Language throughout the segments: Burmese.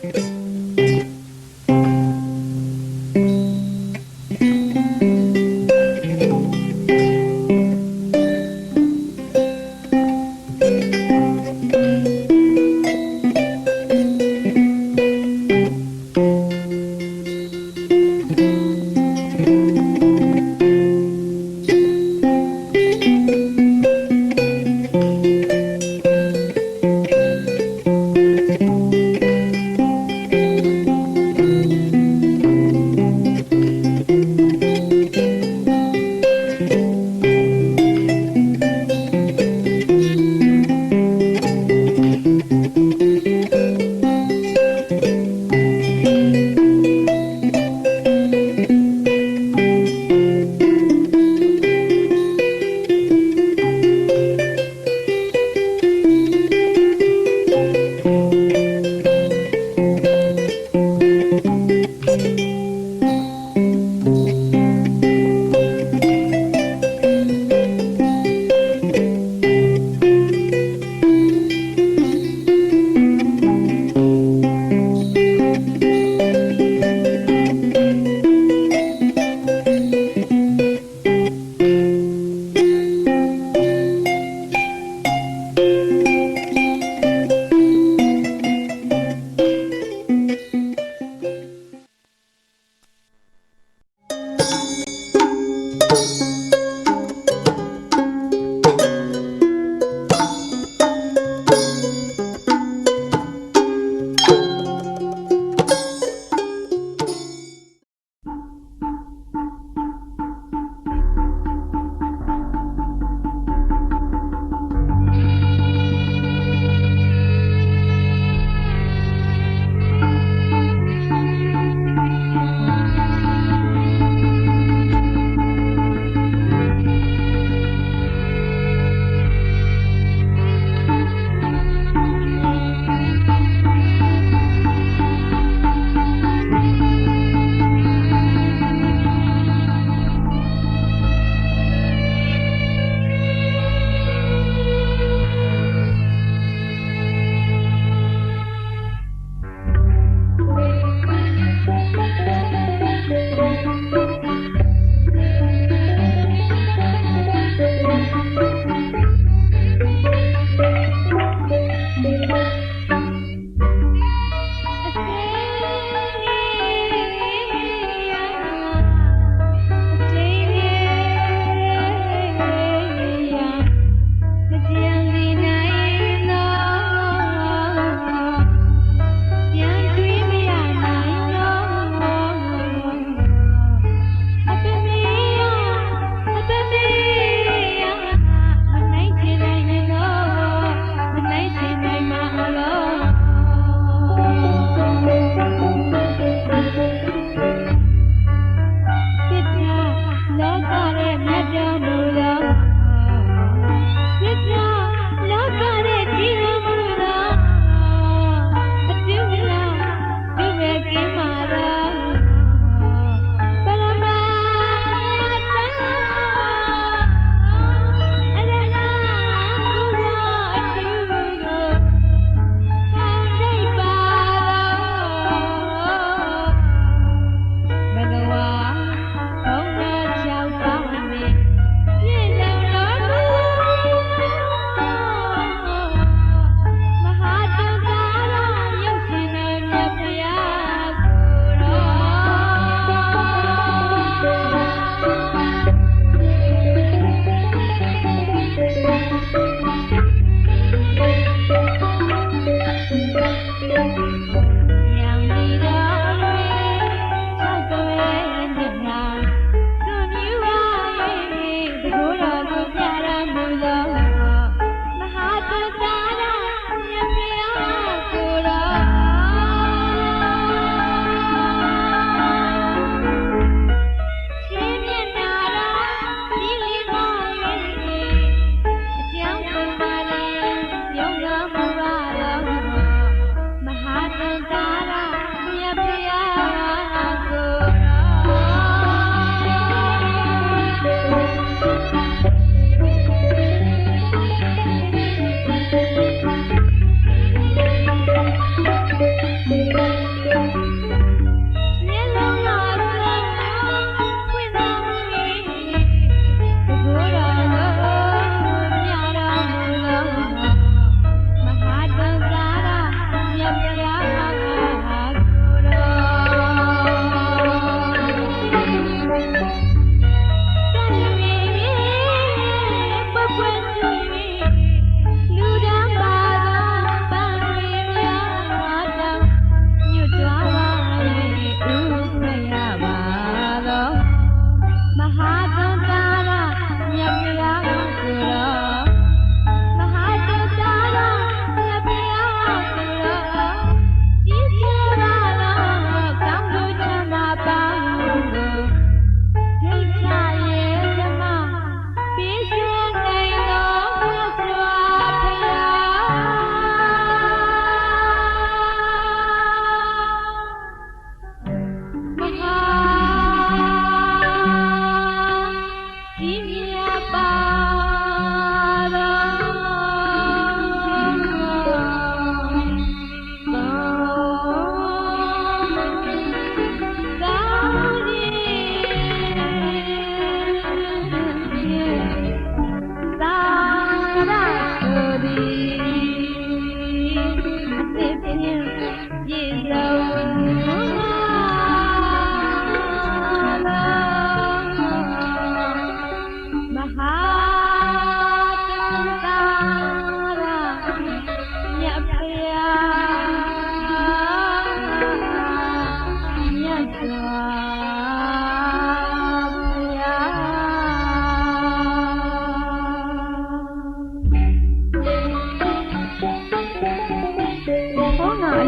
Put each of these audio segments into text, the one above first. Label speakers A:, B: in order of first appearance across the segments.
A: က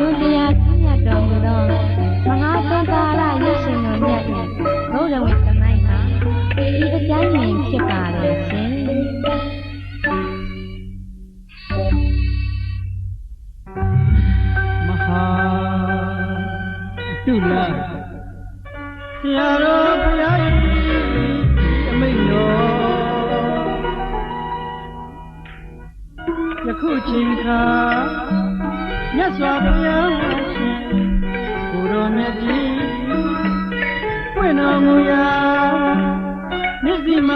A: လူတရားကြီးရတော်မူသောမဟာသံဃာရရွှေရှင်တော်မြတ်၏ဘုရားဝင်သမိုင်းမှာဒီအကျဉ်းဝင်ဖြစ်ပါလေရှင်
B: မဟာတုလဆရာတော်ဘုရား၏အမိန့်တော်ယခုချိန်ခါမြတ်စွာဘုရားရှင်ကိုယ်တော်မြတ်ကြီးပွင့်တော်မူရာမြစ်စီမ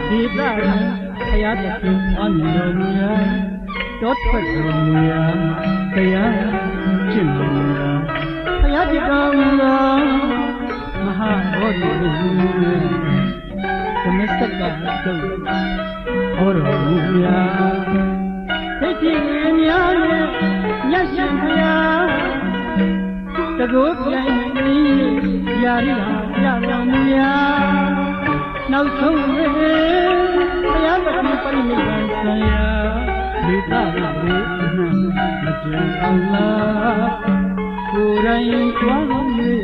B: ဒေသဘုရားသခင်အမြင်တော်မူရာတောထွက်တော်မူရာတရားကျင့်တော်မူရာဘုရားဖြစ်တော်မူရာမဟာဘောဓိဓမ္မစက္ကတုဟောတော်မူရာဒိဋ္ဌိဝိညာဉ်နဲ့မြတ်ရှင်ဘုရားတကောပြိုင်ပြီးယာရိဟာပြတော်မူရာနောက်ဆုံးဘုရားသခင်ပြိဋိဘံဆရာဒေသလေးအနှံ့မကြံအောင်လားကိုယ်တိုင်သွား၍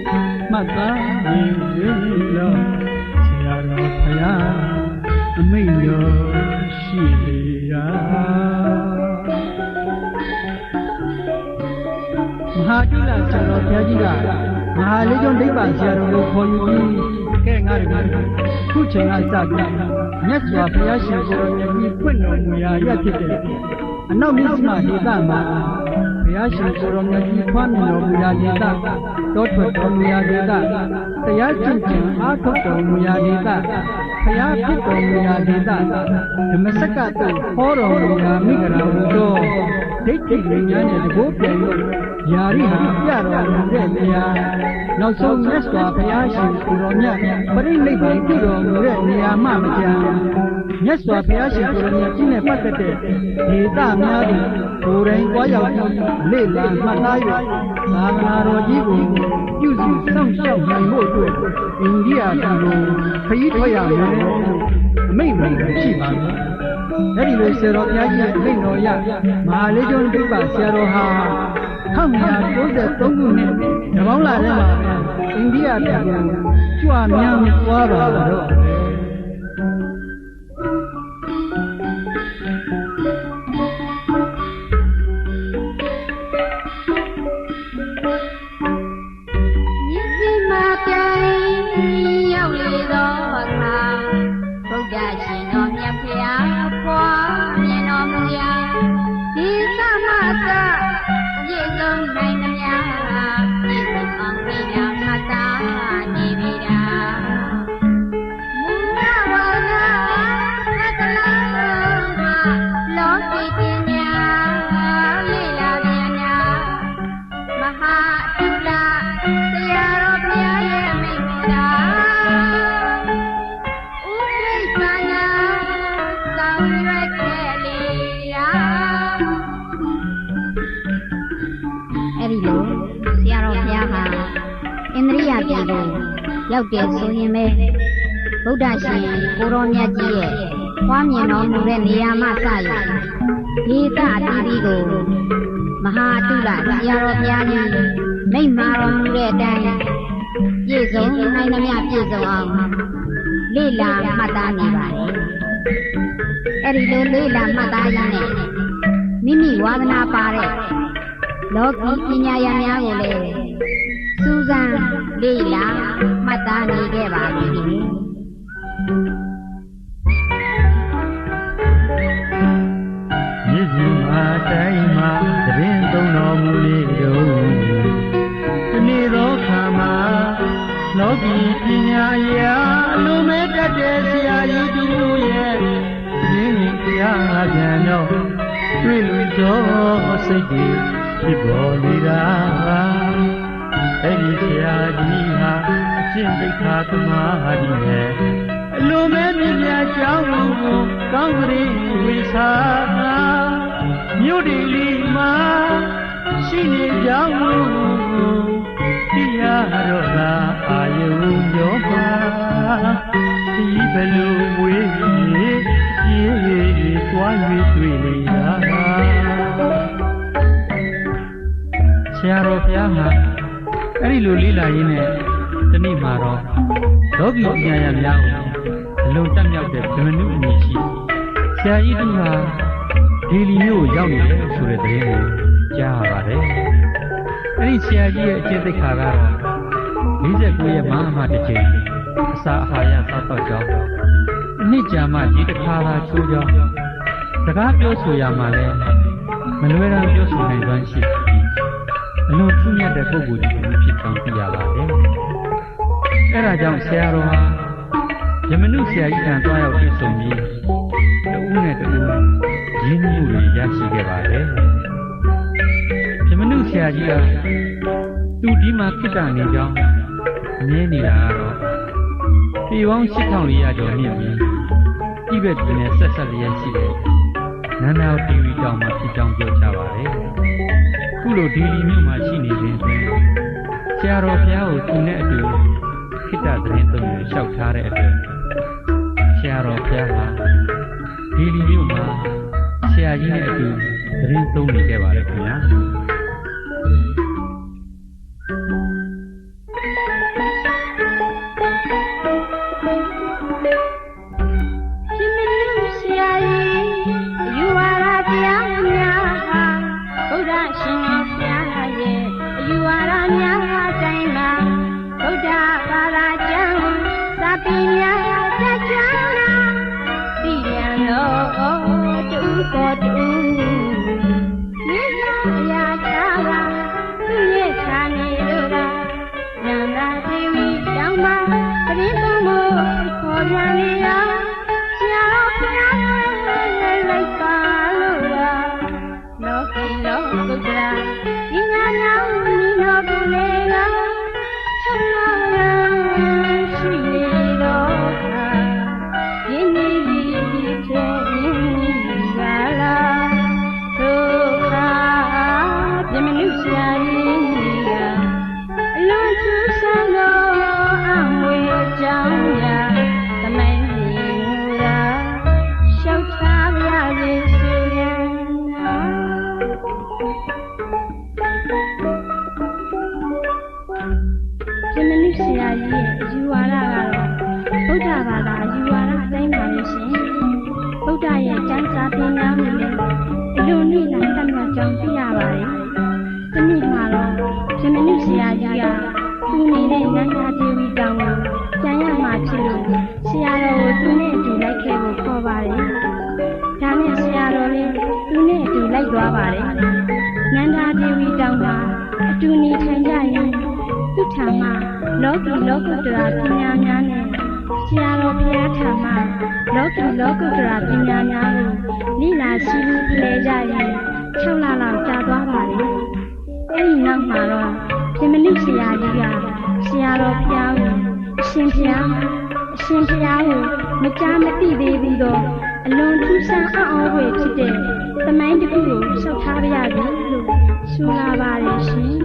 B: မှတ်သားနေလို့ဆရာတော်ဘုရားအမိန့်တော်ရှိလေရာမဟာတုလဆရာတော်ဘုရားကြီးကမဟာလေးကျွန်းဒိဗ္ဗဆရာတော်ကိုခေါ်ယူပြီးကဲငါတို့ခုချိန်ကစပြီးမြတ်စွာဘုရားရှင်ကိုယ်တော်မြတ်ကြီးဖွင့်တော်မူရာရဖြစ်တဲ့အနောက်မြစ်မဒေသမှာဘုရားရှင်ကိုယ်တော်မြတ်ကြီးဖွင့်တော်မူရာဒေသတောထွက်တော်မူရာဒေသတရားကျင့်ကြံအားထုတ်တော်မူရာဒေသဘုရားဖြစ်တော်မူရာဒေသဓမ္မစက္ကတုဟောတော်မူရာမိဂရာဟုသောဒိဋ္ဌိဉာဏ်နဲ့တကောပြန်လို့ယာရိဟာပြတော်မူတဲ့နေရာနောက်ဆုံးမြတ်စွာဘုရားရှင်ကိုယ်တော်မြတ်ပရိနိဗ္ဗာန်ပြုတော်မူတဲ့နေရာမှမကျန်မြတ်စွာဘုရားရှင်ကိုယ်တော်မြတ်ကြီးနဲ့ပတ်သက်တဲ့ဒေသများသည်ကိုယ်တိုင်ကြွားရောက်ပြီးလေ့လာမှတ်သား၍သာသနာတော်ကြီးကိုပြုစုစောင့်ရှောက်နိုင်ဖို့အတွက်အိန္ဒိယပြည်ကိုခရီးထွက်ရမယ်လို့အမိန့်ရှိပါမယ်။အဲဒီလိုဆရာတော်ဘုရားကြီးရဲ့အမိန့်တော်ရမဟာလေးကျွန်းဒိဗ္ဗဆရာတော်ဟာ1993ခုနှစ်တပေါင်းလာတဲ့မှာအိန္ဒိယပြည်ကိုကြွမြောင်းသွားပါတော့
A: ရောက်တယ်ဆိုရင်ပဲဗုဒ္ဓရှင်ကိုရောမြတ်ကြီးရဲ့ဖွားမြင်တော်မူတဲ့နေရာမှစရဒေသအသီးသီးကိုမဟာတုလဆရာတော်ဘုရားကြီးမိန့်မာတော်မူတဲ့အတိုင်းပြည့်စုံနိုင်သမျှပြည့်စုံအောင်လေ့လာမှတ်သားနေပါတယ်။အဲဒီလိုလေ့လာမှတ်သားရင်းနဲ့မိမိဝါသနာပါတဲ့လောကီပညာရများကိုလည်းစူးစမ်းလေ့လာမှတ်သားနေခဲ့ပါပြီ။
B: မြစ်စီမာတိုင်းမှာတပင်သုံးတော်မူလေတော့ဒီနေ့တော့ခါမှာလောကီပညာရာအလိုမဲ့တတ်တဲ့ဆရာကြီးတို့ရဲ့ရင်းနှီးတရားပြန်တော့တွေ့လို့တော့စိတ်ကြီးဖြစ်ပေါ်နေတာအဲ့ဒီဆရာကြီးဟာအကျင့်သိက္ခာသမားကြီးနဲ့အလိုမဲ့ပညာကျောင်းကိုကောင်းကလေးဝိစာမြို့ဒီလီမှာရှိနေကြောင်းသိရတော့သာအာယုံရောပါဒီဘလိုဝေးပြေးသွား၍တွေ့လေရာ ဆရာတော်ဘုရားဟာအဲ့ဒီလိုလေးလာရင်းနဲ့ဒီနေ့မှာတော့လောကီပညာရများကိုအလုံးတက်မြောက်တဲ့ဗြဟ္မဏုအမည်ရှိဆရာကြီးတို့ဟာဒေလီမြို့ကိုရောက်နေတယ်ဆိုတဲ့သတင်းကိုကြားရပါတယ်အဲ့ဒီဆရာကြီးရဲ့အကျင့်သိက္ခာကတော့49ရက်မှတစ်ကြိမ်အစာအာဟာရစောက်တော့ကြောင်းအနှစ်ကြာမှဒီတစ်ခါသာချိုးကြောင်းစကားပြောဆိုရမှလည်းမလွယ်တမ်းပြောဆိုနိုင်စွမ်းရှိပြီးအလွန်ထူးမြတ်တဲ့ပုဂ္ဂိုလ်တစ်ဦးဖြစ်ကြောင်းသိရပါတယ်အဲဒါကြောင့်ဆရာတော်ဟာယမနုဆရာကြီးထံသွားရောက်တွေ့ဆုံပြီးတဦးနဲ့တဦးရင်းနှီးမှုတွေရရှိခဲ့ပါတယ်ယမနုဆရာကြီးကသူဒီမှာခိတ္တနေကြောင်းအမြဲနေတာကတော့ပြည်ပေါင်း8400ကျော်မြင့်ပြီးတိဘက်ပြည်နယ်ဆက်ဆက်လျက်ရှိတဲ့နန္ဒာတီဗီတောင်မှာဖြစ်ကြောင်းပြောကြပါတယ်ခုလိုဒေလီမြို့မှာရှိနေစဉ်အတွင်းဆရာတော်ဘုရားကိုသူနဲ့အတူခိတ္တသတင်းသုံးကိုလျှောက်ထားတဲ့အတွက်ဆရာတော်ဘုရားဟာဒေလီမြို့မှာဆရာကြီးနဲ့အတူသတင်းသုံးနေခဲ့ပါတယ်ခင်ဗျာအလွန်ထူးဆန်းအံ့ဩဖွယ်ဖြစ်တဲ့သမိုင်းတစ်ခုကိုရှောက်ထားပါရစေလို့ဆိုလာပါတယ်ရှင်